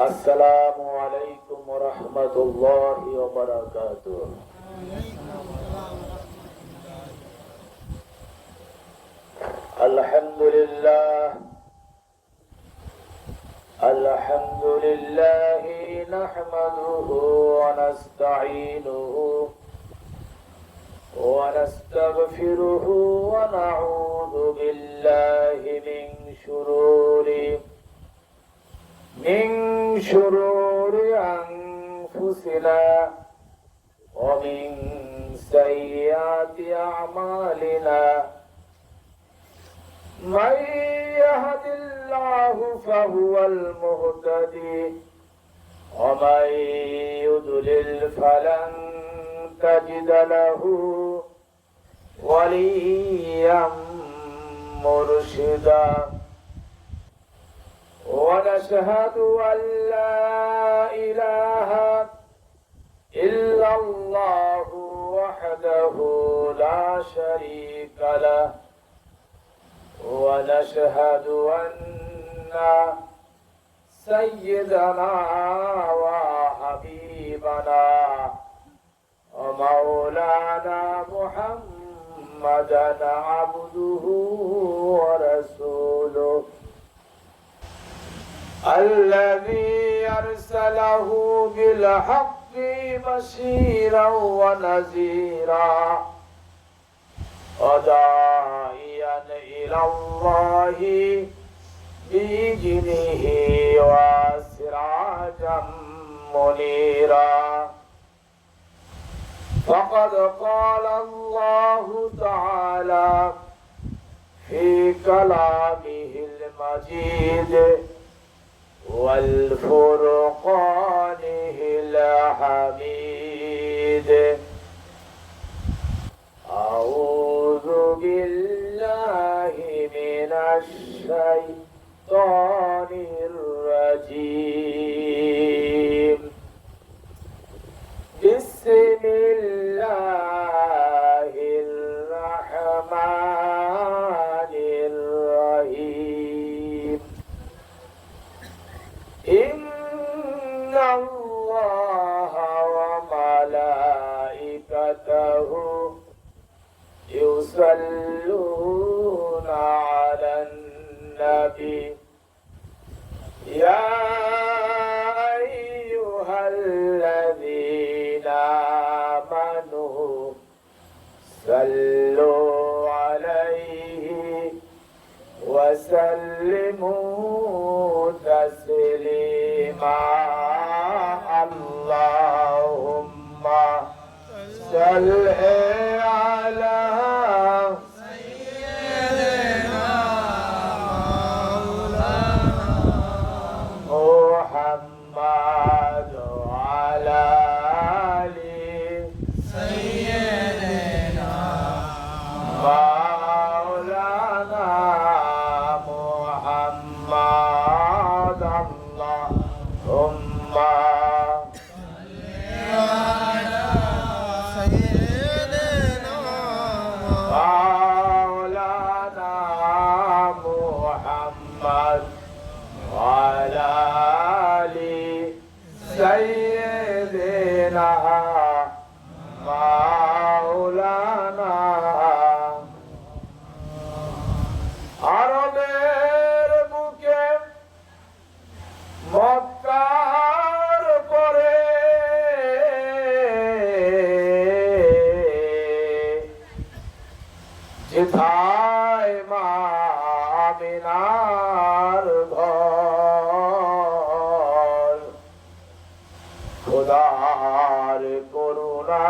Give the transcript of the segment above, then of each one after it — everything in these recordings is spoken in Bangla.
আসসালামু আলাইকুম ওয়া রাহমাতুল্লাহি ওয়া বারাকাতুহু। আলহামদুলিল্লাহ নাহমাদুহু ওয়া নাস্তাঈনুহু ওয়া নাস্তাগফিরুহু ওয়া নাউযু বিল্লাহি من شرور أنفسنا ومن سيئات أعمالنا من يهد الله فهو المهتدي ومن يضلل فلن تجد له وليا مرشدا ونشهد أن لا إله إلا الله وحده لا شريك له ونشهد أن سيدنا وحبيبنا ومولانا محمدا عبده ورسوله الذي أرسله بالحق بشيرا ونذيرا وداعيا إلى الله بإذنه وسراجا منيرا فقد قال الله تعالى في كلامه المجيد والفرقانه الحميد أعوذ بالله من الشيطان الرجيم بسم الله الرحمن الرحيم إن الله وملائكته يصلون على النبي يا أيها الذين آمنوا صلوا عليه وسلموا تسليما اللهم صل على سيدنا محمد وعلى آل سيدنا مولانا محمد اللهم مولانا محمد وعلى آل سيدنا مولانا আরবের বুকে মক্কার পরে যেথায় মা আমিনার ঘর খোদার করুণা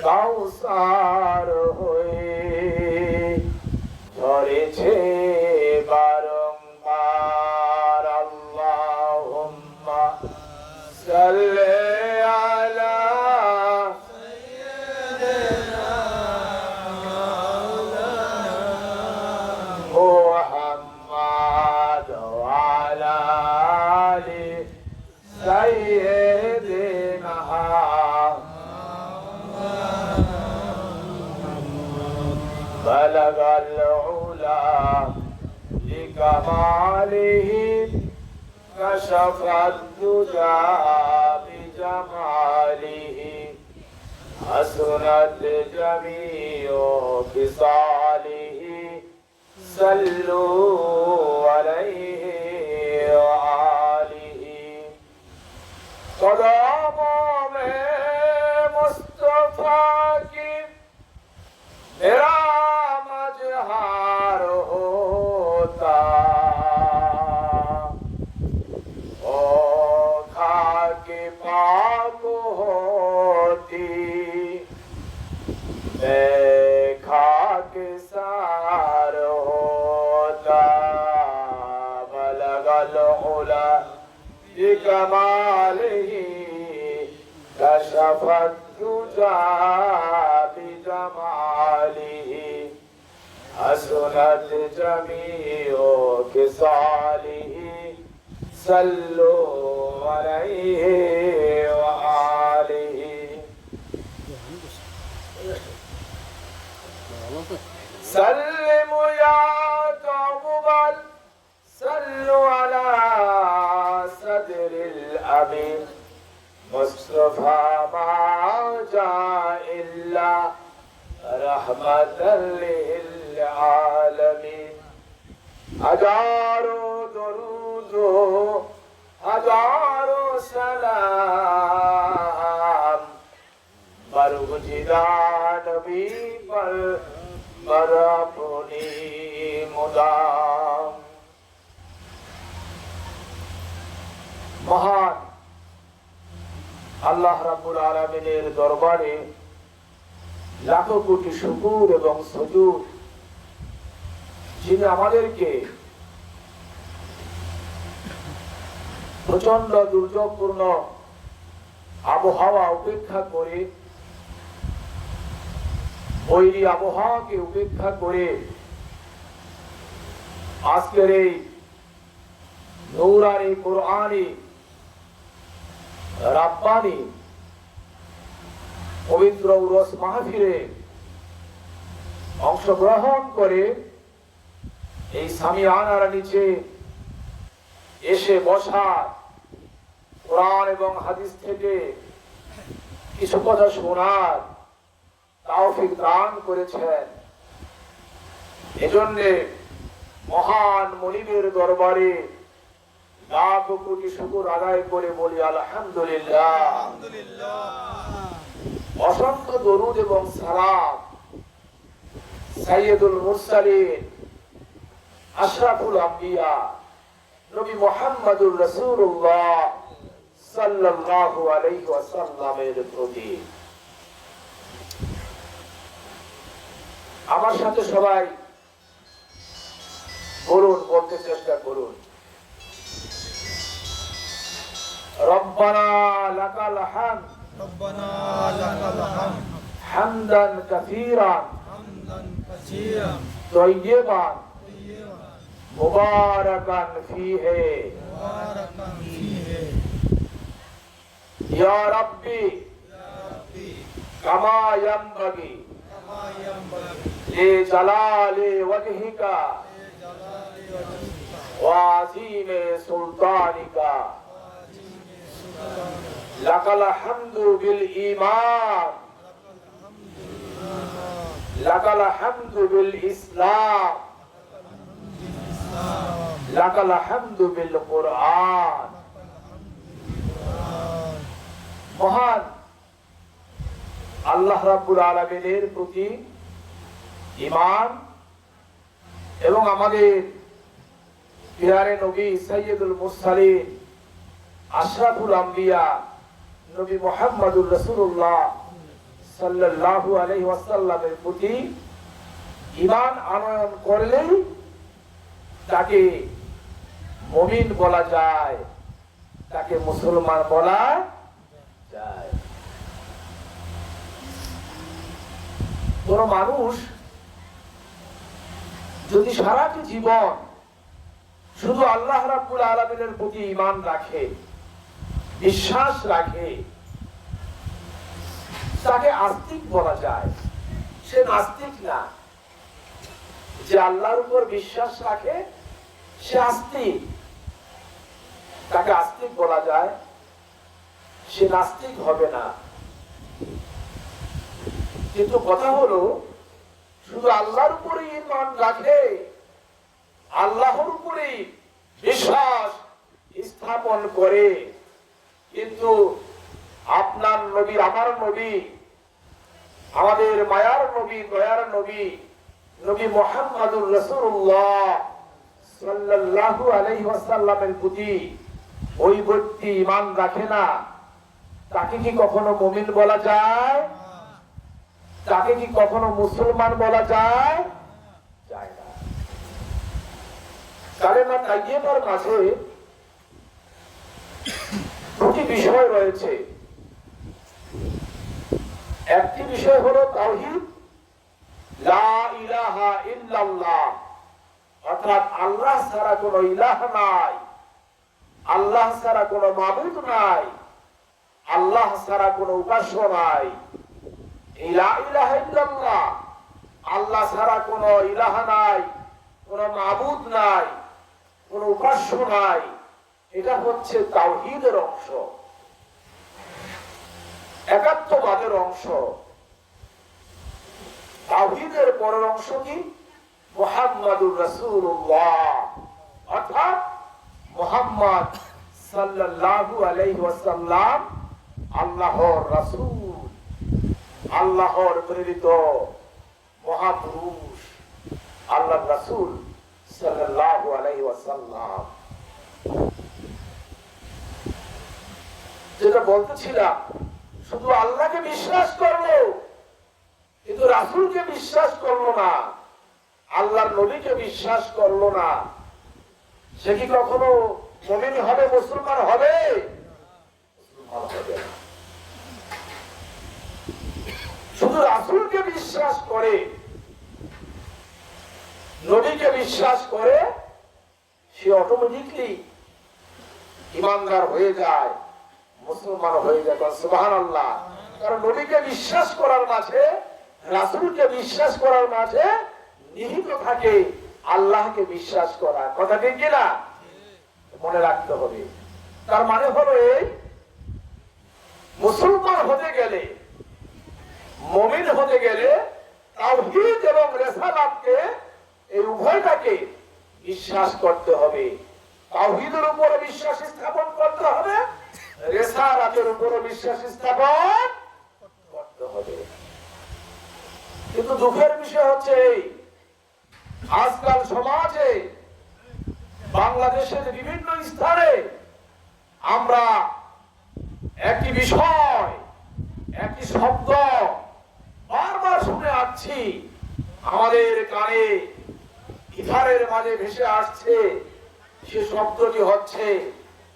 কাউসার হয়ে ঝরেছে বারংবার আল্লাহুম্মা সাল্লি আলা সাইয়্যিদিনা মুহাম্মাদ ওয়া আলা আলি সাইয়্যিদিনা بلغ العلا لكماله كشف الدجى بجماله حسنت جميع خصاله صلوا عليه وآله قدموں میں مصطفیٰ کی میرا مجہار ہوتا او خاک پاک ہوتی میں خاک سار ہوتا بلغ العلا بکمالہ کشف الدجى بجماله حسنت جميع خصاله صلوا عليه وآله سلموا يا قوم صلوا على صدر الأمين مصطفى ما جاء إلا رحمة للعالمين هزاروں درود و ہزاروں سلام برگزیدہ نبی پر برپنی مدام মহান আল্লাহ রাব্বুল আলামিনের দরবারে লাখো কোটি শুকর এবং সুজুদ যিনি আমাদেরকে প্রচন্ড দুর্যোগপূর্ণ আবহাওয়া উপেক্ষা করে বৈরী আবহাওয়াকে উপেক্ষা করে আজকের এই নূরানি কোরআনি রাব্বানি পবিত্র উরস মাহফিলে অংশগ্রহণ করে এই সামিয়ানার নিচে এসে বসার কোরআন এবং হাদিস থেকে কিছু কথা শোনার তৌফিক দান করেছেন। এজন্য মহান মনিবের দরবারে লাখ কোটি শুকর আদায় করে বলি আলহামদুলিল্লাহ। অসংখ্য দরুদ এবং সালাম সাইয়্যিদুল মুরসালিন আশরাফুল আম্বিয়া নবী মুহাম্মদুর রাসূলুল্লাহ সাল্লাল্লাহু আলাইহি ওয়াসাল্লামের প্রতি। আমার সাথে সবাই বলুন, বলতে চেষ্টা করুন, রব্বানা লাকাল হামদ ربنا لك الحمد হামদান কাসীরান حمدا كثيرا তাইয়্যিবান طيبا মুবারাকান ফীহি مباركا فيه ইয়া রাব্বি يا ربي কামা ইয়ানবাগি كما ينبغي লিজালালি ওয়াজহিকা لجلال وجهك ওয়া আযীমি সুলতানিকা وعظيم سلطانك লাকাল হামদু বিল ঈমান লাকাল হামদু বিল ইসলাম লাকাল হামদু বিল কুরআন। মহান আল্লাহ রাব্বুল আলামিনের প্রতি ঈমান এবং আমাদের প্রিয় নবী সাইয়্যিদুল মুরসালিন আশরাফুল আম্বিয়া নবী মুহাম্মদুর রাসূলুল্লাহ সাল্লাল্লাহু আলাইহি ওয়াসাল্লামের প্রতি ঈমান আনয়ন করলেই তাকে মুমিন বলা যায়, তাকে মুসলমান বলা যায়। কোন মানুষ যদি সারাটি জীবন শুধু আল্লাহ রাব্বুল আলামিনের প্রতি ঈমান রাখে, বিশ্বাস রাখে, তাকে আস্তিক বলা যায়। সে নাস্তিক না। যে আল্লাহর উপর বিশ্বাস রাখে সে আস্তিক। তাকে তাকে আস্তিক বলা যায়, সে নাস্তিক হবে না। কিন্তু কথা হলো, শুধু আল্লাহর উপরে ঈমান রাখে, আল্লাহর উপরে বিশ্বাস স্থাপন করে, কিন্তু আপনার নবী, আমার নবী, আমাদের মায়ার নবী, দয়ার নবী, নবী মুহাম্মদুর রাসূলুল্লাহ সাল্লাল্লাহু আলাইহি ওয়াসাল্লামের প্রতি ওই ব্যক্তি ঈমান রাখে না, তাকে কি কখনো মুমিন বলা যায়? তাকে কি কখনো মুসলমান বলা যায়? যায় না। কালেমা তাইয়্যিবার মাঝে দুটি বিষয় রয়েছে। একটি বিষয় হলো তাওহীদ, লা ইলাহা ইল্লাল্লাহ, অর্থাৎ আল্লাহ ছাড়া কোনো ইলাহ নাই, আল্লাহ ছাড়া কোনো মাবুদ নাই, আল্লাহ ছাড়া কোনো উপাস্য নাই। এই লা ইলাহা ইল্লাল্লাহ, আল্লাহ ছাড়া কোনো ইলাহ নাই, কোনো মাবুদ নাই, কোনো উপাস্য নাই, এটা হচ্ছে তাওহীদের অংশ, একাত্মবাদের অংশ। তাওহীদের পরের অংশ কি? মুহাম্মাদুর রাসূলুল্লাহ, অর্থাৎ মুহাম্মদ সাল্লাল্লাহু আলাইহি ওয়াসাল্লাম আল্লাহর রাসূল, আল্লাহর প্রেরিত মহাপুরুষ, আল্লাহর রাসূল সাল্লাল্লাহু আলাইহি ওয়াসাল্লাম। যেটা বলতেছিলাম, শুধু আল্লাহকে বিশ্বাস করলো কিন্তু রাসূলকে বিশ্বাস করলো না, আল্লাহর নবীকে বিশ্বাস করলো না, সে কি কখনো মুমিন হবে, মুসলমান হবে? মুসলমান হবে না। শুধু রাসূলকে বিশ্বাস করে, নবীকে বিশ্বাস করে, সে অটোমেটিকলি ঈমানদার হয়ে যায়, মুসলমান হয়ে যায়। সুবহানাল্লাহ। কারণ নবীকে বিশ্বাস করার মাঝে, রাসূলকে বিশ্বাস করার মাঝে নিহিত থাকে আল্লাহকে বিশ্বাস করা। কথা ঠিক কিনা? মনে রাখতে হবে। তার মানে হলো এই, মুসলমান হতে গেলে, মুমিন হতে গেলে তাওহীদ এবং রিসালাতকে, এই উভয়টাকে বিশ্বাস করতে হবে। তাওহীদের উপরে বিশ্বাস স্থাপন করতে হবে, রিসালাতের উপরে বিশ্বাস স্থাপন করতে হবে। কিন্তু দুঃখের বিষয় হচ্ছে এই, আজকাল সমাজে, বাংলাদেশের বিভিন্ন স্থানে আমরা একটি বিষয়, একটি শব্দ বারবার শুনে আসছি, আমাদের কানে ইথারের মাঝে ভেসে আসছে। সে শব্দটি হচ্ছে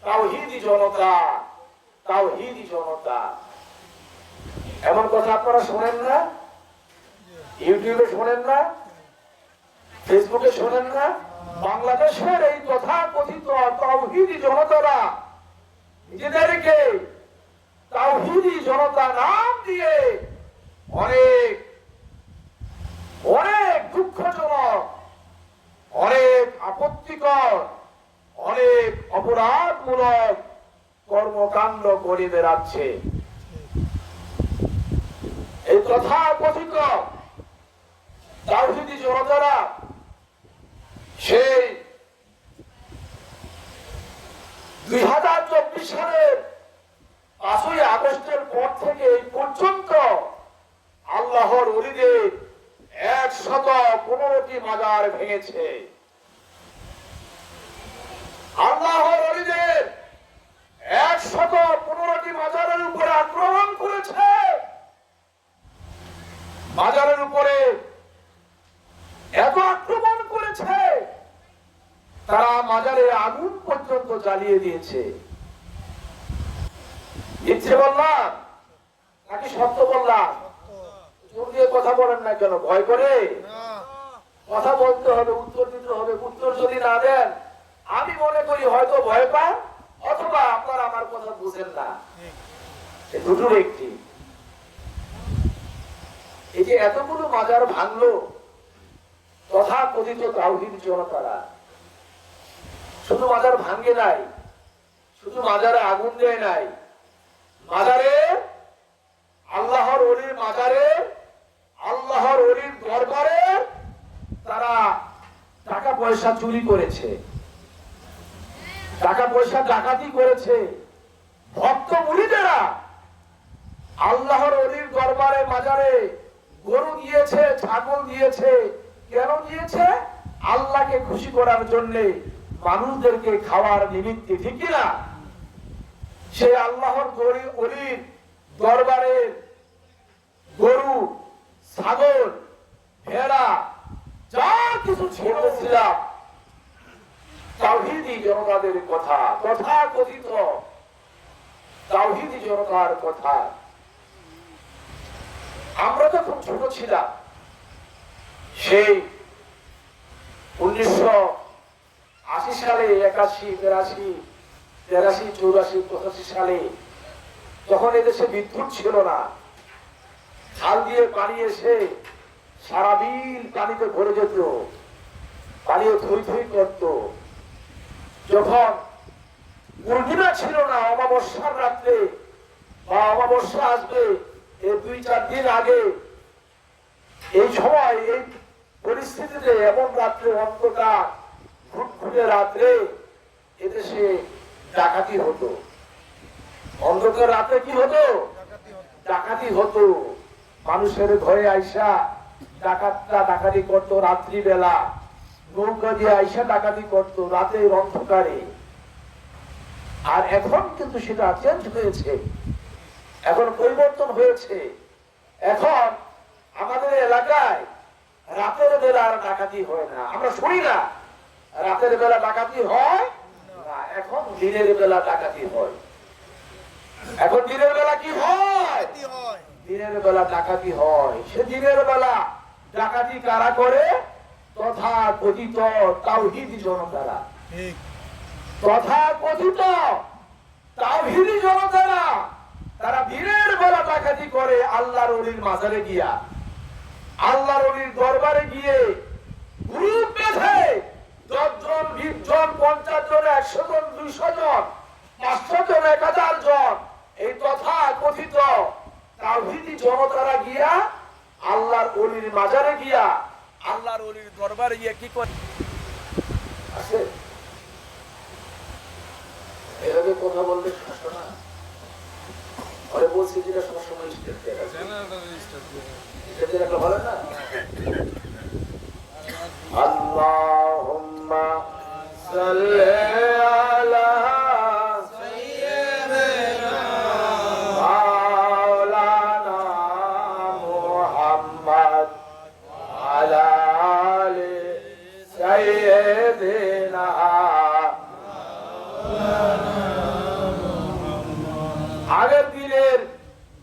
তাওহীদি জনতা, তাওহীদি জনতা। এমন কথা আপনারা শোনেন না? ইউটিউবে শোনেন না? ফেসবুকে শোনেন না? বাংলাদেশের এই তথাকথিত তাওহীদি জনতারা নিজেদেরকে তাওহীদি জনতা নাম দিয়ে অনেক অনেক দুঃখজনক, অনেক আপত্তিকর, অনেক অপরাধমূলক কর্মকাণ্ড করে বেড়াচ্ছে। এই তথাকথিত তাওহীদি জনতারা সেই 2024 সালের 5ই আগস্টের পর থেকে এই পর্যন্ত আল্লাহর ওলিদের 115টি মাজার ভেঙেছে। আল্লাহর ওলিদের 115টি মাজারের উপরে আক্রমণ করেছে। মাজারের উপরে এত আক্রমণ করেছে, তারা মাজারে আগুন পর্যন্ত জ্বালিয়ে দিয়েছে। ইচ্ছে বললাম নাকি সত্য বললাম? জোর দিয়ে কথা বলেন না কেন? ভয় করে? কথা বলতে হবে, উত্তর দিতে হবে। উত্তর যদি না দেন, আমি মনে করি হয়তো ভয় পান, অথবা আপনারা আমার কথা বুঝেন না। এই দুটোর একটি। এই যে এতগুলো মাজার ভাঙলো তথাকথিত তাওহীদ জনতারা, শুধু মাজার ভাঙে নাই, শুধু মাজারে আগুন দেয় নাই, মাজারে আল্লাহর ওলির মাজারে আল্লাহর ওলির দরবারে তারা টাকা পয়সা চুরি করেছে, টাকা পয়সা ডাকাতি করেছে। ভক্ত মুরিদেরা আল্লাহর ওলির দরবারে মাজারে গরু দিয়েছে, ছাগল দিয়েছে। কেন দিয়েছে? আল্লাহকে খুশি করার জন্য, মানুষদেরকে খাওয়ার নিমিত্তে, ঠিক কিনা? সে আল্লাহর ওলির দরবারে গরু, ছাগল, ভেড়া যা কিছু ছেড়েছিলাম, তাওহীদি জনতাদের কথা, তথাকথিত তাওহীদি জনতার কথা। আমরা যখন ছোট ছিলাম, সেই 1980 সালে, 81, 82, 83, 84, 85 সালে, তখন এদেশে বিদ্যুৎ ছিল না। খাল দিয়ে পানি এসে সারা বিল পানিতে ভরে যেত, পানিও থই থই করত। যখন পূর্ণিমা ছিল না, অমাবস্যার রাত্রে বা অমাবস্যা আসবে এই 2-4 দিন আগে, এই সময় এই পরিস্থিতিতে এমন রাত্রে, অন্ধকার ঘুটঘুটে রাত্রে এদেশে ডাকাতি হতো। অন্ধকার রাতে কি হতো? ডাকাতি হতো। মানুষের ঘরে আইসা ডাকাতরা ডাকাতি করতো রাত্রিবেলা, নৌকা দিয়ে আইসা ডাকাতি করতো রাতের অন্ধকারে। আর এখন কিন্তু সেটা চেঞ্জ হয়েছে, এখন পরিবর্তন হয়েছে। এখন আমাদের এলাকায় রাতের বেলা আর ডাকাতি হয় না, আমরা শুনি না রাতের বেলা ডাকাতি হয় না, এখন দিনের বেলা ডাকাতি হয়। এখন দিনের বেলা কি হয়? দিনের বেলা ডাকাতি হয়। সে দিনের বেলা ডাকাতি কারা করে? তথা কথিত তাওহীদি জনতারা, তথা কথিত তাওহীদি জনতারা। তারা দিনের বেলা ডাকাতি করে আল্লাহর ওলির মাজারে গিয়া, আল্লাহর ওলির দরবারে গিয়ে গ্রুপ বেঁধে 10 জন, 20 জন, 50 জন, 100 জন, 200 জন, 500 জন, 1000 জন, এই তথা কথিত তাওহীদি জনতারা গিয়া আল্লাহর ওলির মাজারে গিয়া, আল্লাহর ওলির দরবারে গিয়া কি করে? আছে এভাবে কথা বললে কষ্ট না? পরে বলছি যেটা সবসময় স্টেট একটা বলে না, আল্লাহুম্মা সাল্লি আলা সাইয়্যিদিনা মাওলানা মুহাম্মদ আলা আলি সাইয়্যিদিনা। আগের দিনের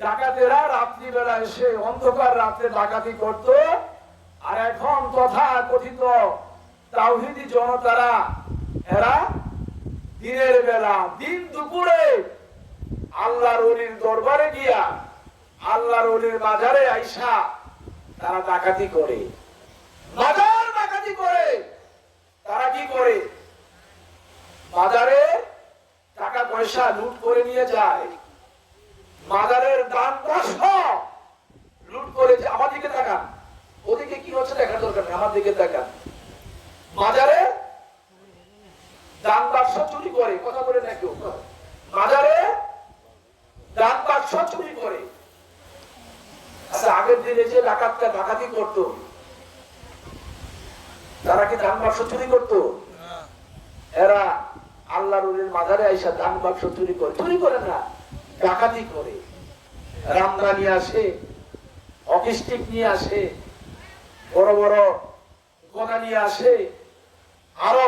ডাকাতেরা রাত্রিবেলা এসে অন্ধকার রাত্রে ডাকাতি করত, আর এখন তথা কথিত তাওহীদি জনতারা এরা দিনের বেলা, দিন দুপুরে আল্লাহর ওলির দরবারে গিয়া, আল্লাহর ওলির মাজারে আইসা তারা ডাকাতি করে, মাজার ডাকাতি করে। তারা কি করে? মাজারে টাকা পয়সা লুট করে নিয়ে যায়, মাজারের দান বাক্স লুট করে। আমার দিকে তাকান, ওদিকে কি হচ্ছে দেখার দরকার নেই, আমার দিকে তাকান। মাজারে দান বাক্স চুরি করে, কথা বলে না কেউ? মাজারে দান বাক্স চুরি করে। আচ্ছা, আগের দিনে যে ডাকাতটা ডাকাতি করতো, তারা কি দান বাক্স চুরি করতো? এরা আল্লাহর ওলির মাজারে আইসা দান বাক্স চুরি করে। চুরি করে না, ডাকাতি করে। রামদা নিয়ে আসে, অকিস্টিক নিয়ে আসে, বড় বড় গদা নিয়ে আসে, আরো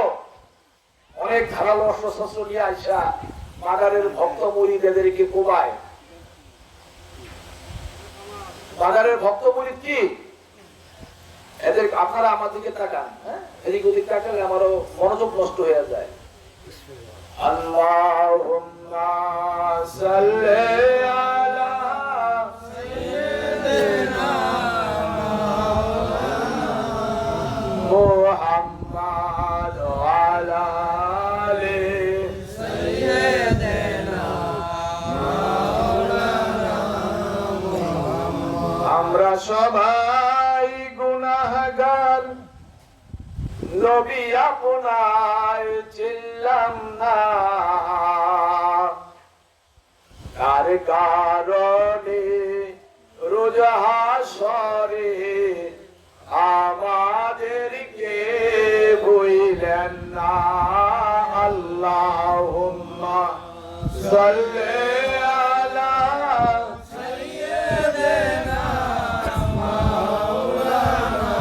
অনেক ধারালো অস্ত্র নিয়ে আইসা মাজারের ভক্ত মুরিদদেরকে কোবায়। মাজারের ভক্ত মুরিদ কি এদের? আপনারা আমার দিকে তাকান, হ্যাঁ, এদিক ওদিক তাকালে আমারও মনোযোগ নষ্ট হয়ে যায়। আল্লাহুম্মা সাল্লি আলা সাইয়্যিদিনা মুহাম্মদ ওয়া আলা আলি সাইয়্যিদিনা সবাই গুনাহগার, নবী আপনার চিনলাম না, তার কারণে রোজ হাসরে আমাদেরকে ভুলেন না। আল্লাহুম্মা সাল্লি আলা সাইয়্যিদিনা মাওলানা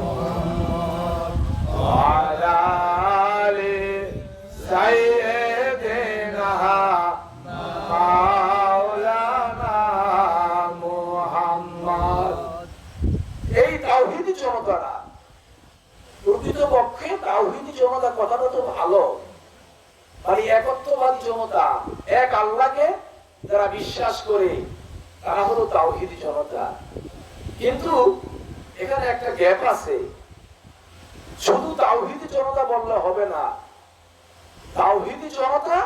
মুহাম্মদ ওয়া আলা আলি সাইয়্যিদিনা মাওলানা মুহাম্মদ। এই তাওহীদি জনতারা, প্রকৃতপক্ষে তাওহীদি জনতা কথাটা তো ভালো, মানে একত্ববাদী জনতা, এক আল্লাহকে যারা বিশ্বাস করে তারা হলো তাওহীদি জনতা। কিন্তু এখানে একটা গ্যাপ আছে, শুধু তাওহীদি জনতা বললে হবে না, তাওহীদি জনতা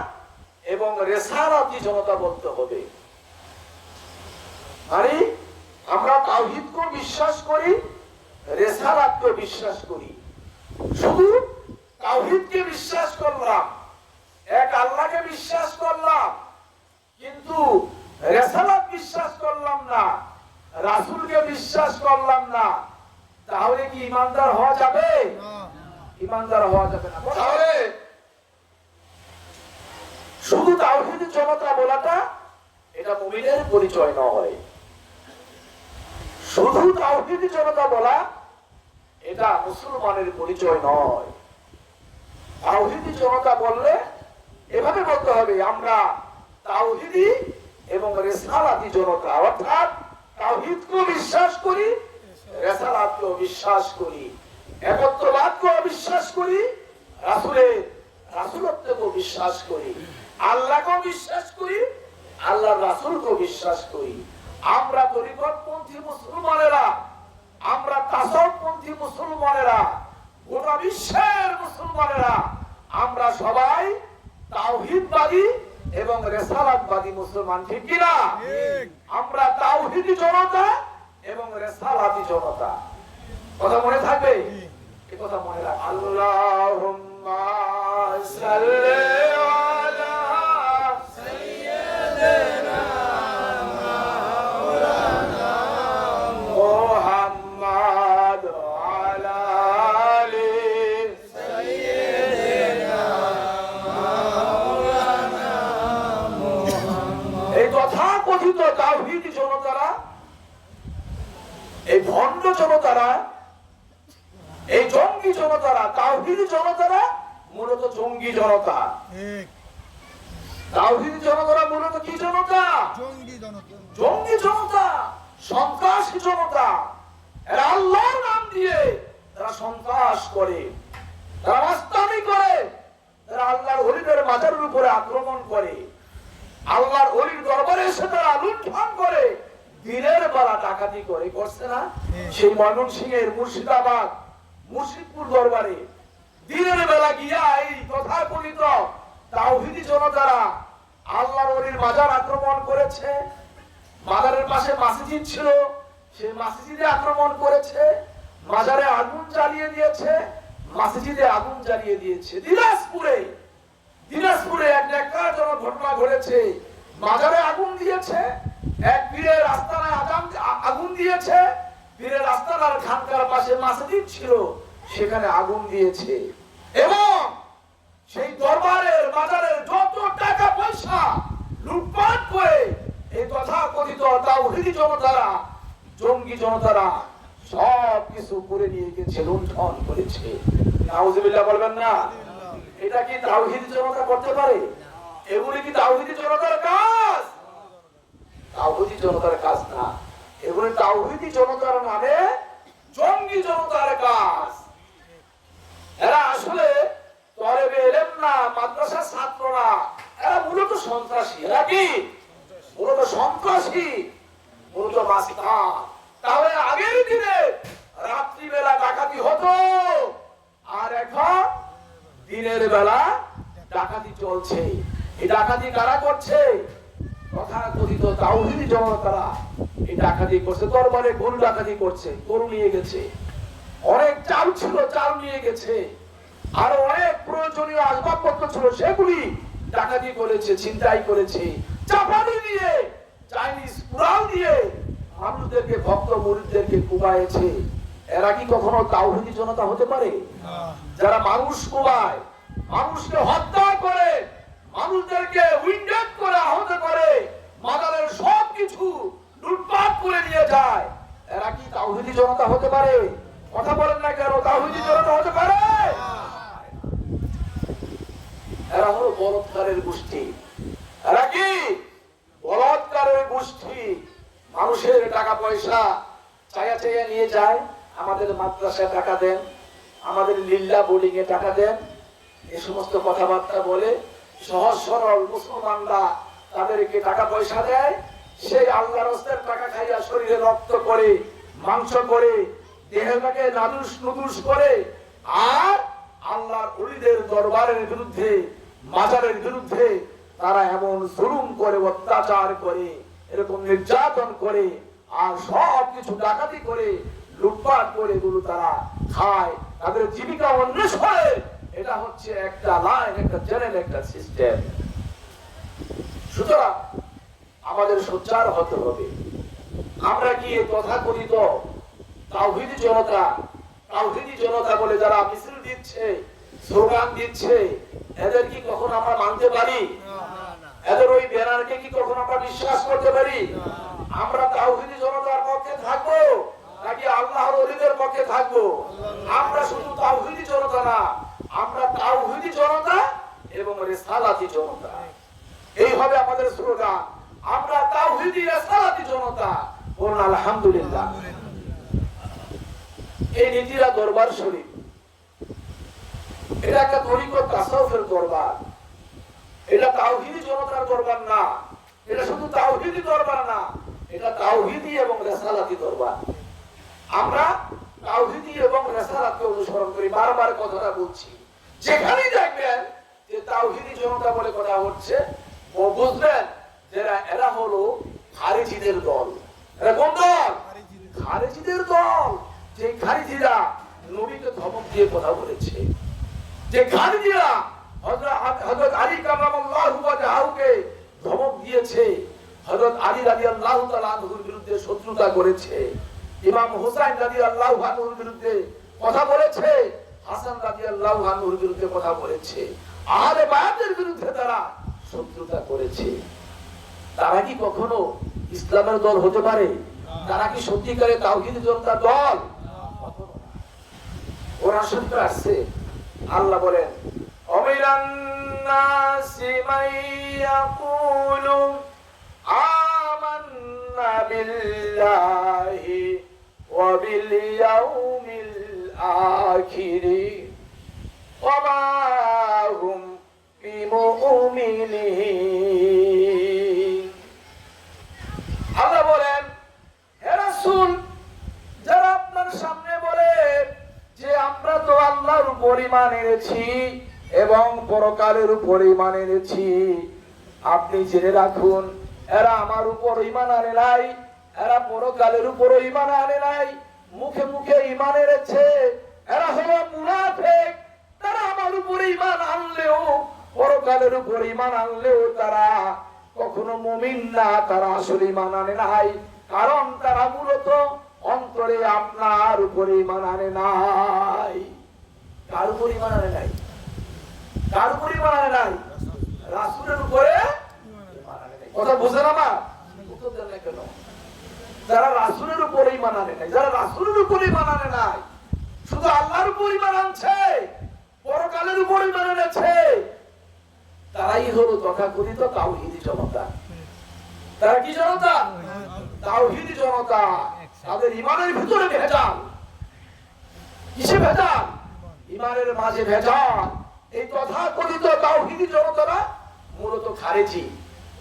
এবং রেসালাতি জনতা বলতে হবে। মানে আমরা তাওহীদকে বিশ্বাস করি, রেসালাতকে বিশ্বাস করি। শুধু তাওহীদকে বিশ্বাস করলাম, এক আল্লাহকে বিশ্বাস করলাম, কিন্তু রেসালাত বিশ্বাস করলাম না, রাসূলকে বিশ্বাস করলাম না, তাহলে কি ঈমানদার হওয়া যাবে? ঈমানদার হওয়া যাবে না। তাহলে শুধু তাওহীদি জনতা বলাটা এটা মুমিনের পরিচয় নয়। শুধু তাওহীদি জনতা বলা এটা মুসলমানের পরিচয় নয়। তাওহীদি জনতা বললে এভাবে বলতে হবে, আমরা তাওহীদি এবং রিসালাতি জনতা, অর্থাৎ তাওহীদকে বিশ্বাস করি, রিসালাতকে বিশ্বাস করি, একত্ববাদকে বিশ্বাস করি, রাসূলত্বকে বিশ্বাস করি, আল্লাহকে বিশ্বাস করি, আল্লাহর রাসূলকে বিশ্বাস করি। আমরা তরিকতপন্থী মুসলমানেরা, আমরা তাসাউফপন্থী মুসলমানেরা, গোটা বিশ্বের মুসলমানেরা আমরা সবাই তাওহীদবাদী এবং রিসালাতবাদী মুসলমান, ঠিক কি না? আমরা তাওহীদি জনতা এবং রিসালাতি জনতা। কথা মনে থাকবে? এই কথা মনে রাখ। আল্লাহুম্মা সাল্লি আলা সাইয়্যিদিনা মাওলানা মুহাম্মদ ওয়া আলা আলি সাইয়্যিদিনা মাওলানা মুহাম্মদ। এই তথাকথিত তাওহীদি জনতারা, এই ভণ্ড জনতারা, এই জঙ্গি জনতারা, তাওহীদি জনতারা মূলত জঙ্গি জনতা। তাওহীদি জনতারা মূলত কি জনতা? জঙ্গি জনতা, সন্ত্রাসী জনতা। এরা আল্লাহর নাম দিয়ে তারা সন্ত্রাস করে, তারা মাস্তানি করে, তারা আল্লাহর ওলিদের মাজারের উপরে আক্রমণ করে, আল্লাহর ওলির দরবারে এসে তারা লুণ্ঠন করে, দিনের বেলা ডাকাতি করে। করছে না? সেই ময়মনসিংহের মুর্শিদাবাদ মুর্শিদপুর দরবারে দিনের বেলা গিয়া এই তথাকথিত তাওহীদি জনতারা আল্লাহর ওলির মাজার আক্রমণ করেছে। মাজারের পাশে মসজিদ ছিল, সেই মসজিদে আক্রমণ করেছে, মাজারে আগুন জ্বালিয়ে দিয়েছে, মসজিদে আগুন জ্বালিয়ে দিয়েছে। দিনাজপুরে এক ন্যাক্কারজনক ঘটনা ঘটেছে। মাজারে আগুন দিয়েছে, এক পীরের আস্তানায় আগুন দিয়েছে, পীরের আস্তানার খানকার পাশে মসজিদ ছিল, সেখানে আগুন দিয়েছে। এবং সেই দরবারের মাজারের যত টাকা পয়সা লুটপাট করে এই তথাকথিত তাওহীদি জনতারা, জঙ্গি জনতারা সব কিছু করে নিয়ে গেছে, লুণ্ঠন করেছে। নাউজুবিল্লাহ বলবেন না? এটা কি তাওহীদি জনতা করতে পারে? এগুলি কি তাওহীদি জনতার কাজ? তাওহীদি জনতার কাজ না, এগুলি তাওহীদি জনতার নামে জঙ্গি জনতার কাজ। এরা আসলে তলেবে এলেম না, মাদ্রাসার ছাত্র না, এরা মূলত সন্ত্রাসী। এরা কি মূলত সন্ত্রাসী, মূলত মাস্তান। তাহলে আগের দিনে রাত্রিবেলা ডাকাতি হতো, আর এখন দিনের বেলা ডাকাতি চলছে। এই ডাকাতি কারা করছে? তথাকথিত তাওহীদি জনতারা এই ডাকাতি করছে, দরবারে গরু ডাকাতি করছে, গরু নিয়ে গেছে, অনেক চাল ছিল চাল নিয়ে গেছে, আরো অনেক প্রয়োজনীয় আসবাবপত্র ছিল সেগুলি ডাকাতি করেছে, ছিনতাই করেছে, চাপানি দিয়ে চাইনিজ কুড়াল দিয়ে মানুষদেরকে, ভক্ত মুরিদদেরকে কুবাইছে। এরা কি কখনো তাওহীদি জনতা হতে পারে? যারা মানুষ কুবায়, মানুষকে হত্যা করে, মানুষদেরকে উইন্ডেড করে আহত করে, মাজারের সবকিছু লুটপাট করে নিয়ে যায়, এরা কি তাওহীদি জনতা হতে পারে? কথা বলেন না কেন? তাওহীদি জনতা হতে পারে? এরা হলো বলৎকারের গোষ্ঠী। এরা কি বলৎকারের গোষ্ঠী? মানুষের টাকা পয়সা চাইয়া চাইয়া নিয়ে যায়, আমাদের মাদ্রাসায় টাকা দেন, আমাদের লিল্লা বোর্ডিং এ টাকা দেন, এই সমস্ত কথাবার্তা বলে সহজ সরল মুসলমানরা তাদেরকে টাকা পয়সা দেয়। সেই আল্লাহর রাস্তার টাকা খাইয়া শরীরে রক্ত করে, মাংস করে, দেহটাকে নাদুস নুদুস করে, আর আল্লাহর ওলিদের দরবারের বিরুদ্ধে, মাজারের বিরুদ্ধে তারা এমন জুলুম করে, অত্যাচার করে, এরকম নির্যাতন করে, আর সব কিছু ডাকাতি করে, লুটপাট করে এগুলো তারা খায়, তাদের জীবিকা অন্বেষণে। এটা হচ্ছে একটা লাইন, একটা চ্যানেল, একটা সিস্টেম। সুতরাং আমাদের সোচ্চার হতে হবে। আমরা কি এই তথাকথিত তাওহীদি জনতা, তাওহীদি জনতা বলে যারা মিছিল দিচ্ছে, স্লোগান দিচ্ছে, এদের কি কখন আমরা মানতে পারি? এদের ওই ব্যানারকে কি কখন আমরা বিশ্বাস করতে পারি? আমরা তাওহীদি জনতার পক্ষে থাকবো নাকি আল্লাহর ওলিদের পক্ষে থাকবো? আমরা শুধু তাওহীদি জনতা না, আমরা তাওহীদি জনতা এবং রিসালাতি জনতা, এই হবে আমাদের স্লোগান। আমরা তাওহীদি রিসালাতি জনতা। বলুন আলহামদুলিল্লাহ। এই নীতিরা দরবার শরীফ, এটা একটা তরিকত তাসাউফের দরবার, এটা তাওহীদি জনতার দরবার না, এটা শুধু তাওহীদি দরবার না, এটা তাওহীদি এবং রিসালাতি দরবার। আমরা তাওহীদি এবং রিসালাতকে অনুসরণ করি। বারবার কথাটা বলছি, যেখানেই দেখবেন যে তাওহীদি জনতা বলে কথা হচ্ছে, বুঝবেন যে এরা হলো খারিজিদের দল। এরা কোন দল? খারিজিদের দল। যে খারিজিরা নবীকে ধমক দিয়ে কথা বলেছে, যে খারিজিরা হযরত আলী কারামাল্লাহু ওয়াজহাহুকে ধমক দিয়েছে, হযরত আলী রাদিয়াল্লাহু তাআলা আনহুর বিরুদ্ধে শত্রুতা করেছে, ইমাম হুসাইন রাদিয়াল্লাহু আনহুর বিরুদ্ধে কথা বলেছে, হাসান রাদিয়াল্লাহু আনহুর বিরুদ্ধে কথা বলেছে, আহলে বায়াতের বিরুদ্ধে তারা শত্রুতা করেছে। তারা কি কখনো ইসলামের দল হতে পারে? তারা কি সত্যিকারের তাওহীদি জনতার দল? কোরআন শরীফে আছে, আল্লাহ বলেন, অমিরান নাসি মাইয়াকুলু আমান্না বিল্লাহি ওয়া বিল ইয়াউমিল আখিরি ওয়া মা হুম বিমুমিনিন। আল্লাহ বলেন, হে রাসূল, যারা আপনার সামনে বলে যে আমরা তো আল্লাহর উপর ঈমান এনেছি এবং পরকালের উপর ঈমান এনেছি, আপনি জেনে রাখুন এরা আমার উপর ঈমান আনে নাই, এরা পরকালের উপর ঈমান আনে নাই, মুখে মুখে ঈমান এনেছে, এরা হলো মুনাফিক। তারা আমার উপর ঈমান আনলেও, পরকালের উপর ঈমান আনলেও তারা কখনো মুমিন না, তারা আসলে ঈমান আনে নাই, কারণ তারা মূলত অন্তরে আপনার উপর ঈমান আনে নাই। কার উপর ঈমান আনে নাই? কার উপর ঈমান আনে নাই? রাসূলের উপরে ঈমান আনে নাই। কথা বুঝেন আমার? উত্তর দেন না কেন? যারা রাসূলের উপর ঈমান আনে নাই, যারা রাসূলের উপর ঈমান আনে নাই, শুধু আল্লাহর উপর ঈমান আনছে, পরকালের উপর ঈমান এনেছে, তারাই হলো তথাকথিত তাওহীদি জনতা। তারা কি জনতা? তাওহীদি জনতা। তাদের ঈমানের ভিতরে ভেজাল। কিসে ভেজাল? ঈমানের মাঝে ভেজাল। এই তথাকথিত তাওহীদি জনতারা মূলত খারিজি,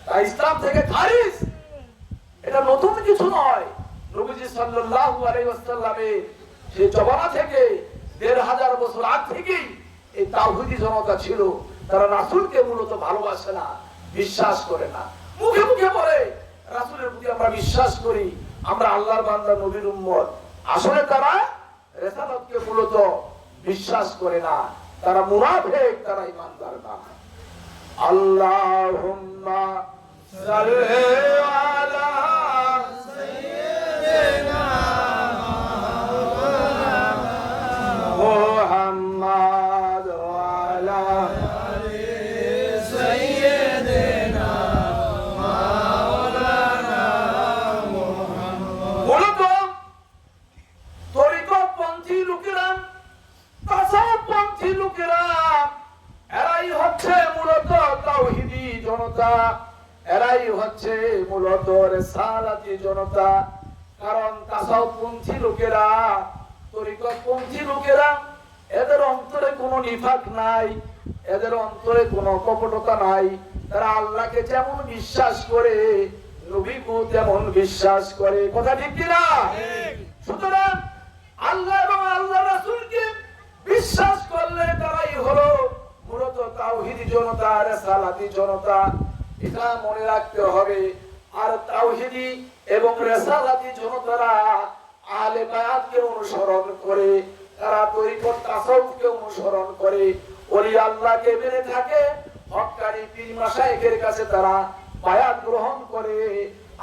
তারা ইসলাম থেকে খারিজ। এটা নতুন কিছু নয়। নবীজি সাল্লাল্লাহু আলাইহি ওয়াসাল্লামের সেই জমানা থেকে ১৫০০ বছর আগ থেকেই এই তাওহীদি জনতা ছিল। তারা রাসূলকে মূলত ভালোবাসে না, বিশ্বাস করে না। মুখে মুখে বলে রাসূলের প্রতি আমরা বিশ্বাস করি, আমরা আল্লাহর বান্দা নবীর উম্মত, আসলে তারা রিসালাতকে মূলত বিশ্বাস করে না, তারা মুনাফিক, তারা ঈমানদার না। আল্লাহুম্মা সাল্লি আলা সাইয়্যিদিনা মুহাম্মাদ ওয়া আলা আলি সাইয়্যিদিনা মাওলানা মুহাম্মদ। মূলত তরিকতপন্থী লোকেরা, তাসাউফপন্থী লোকেরা, এরাই হচ্ছে মূলত তাওহীদি জনতা, এরাই হচ্ছে মূলত রিসালাতি জনতা। কারণ তাসাউফপন্থী লোকেরা, তরিকতপন্থী লোকেরা, এদের অন্তরে কোনো নিফাক নাই, এদের অন্তরে কোনো কপটতা নাই। তারা আল্লাহকে যেমন বিশ্বাস করে, নবীকেও তেমন বিশ্বাস করে। কথা ঠিক কিনা? সুতরাং আল্লাহ এবং আল্লাহ রাসূলকে বিশ্বাস করলে তারাই হলো মূলত তাওহীদি জনতা, রিসালাতি জনতা। এটা মনে রাখতে হবে। আর তাওহীদি এবং রিসালাতি জনতারা আহলে বায়াতকে অনুসরণ করে, তারা তরিকত তাসাউফকে অনুসরণ করে, ওলি আল্লাহকে মেনে থাকে, হক্কানি পীর মাশায়েখের কাছে তারা বায়াত গ্রহণ করে,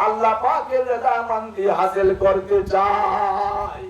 আল্লাহ পাকের রেজামন্দি হাসিল করতে চায়।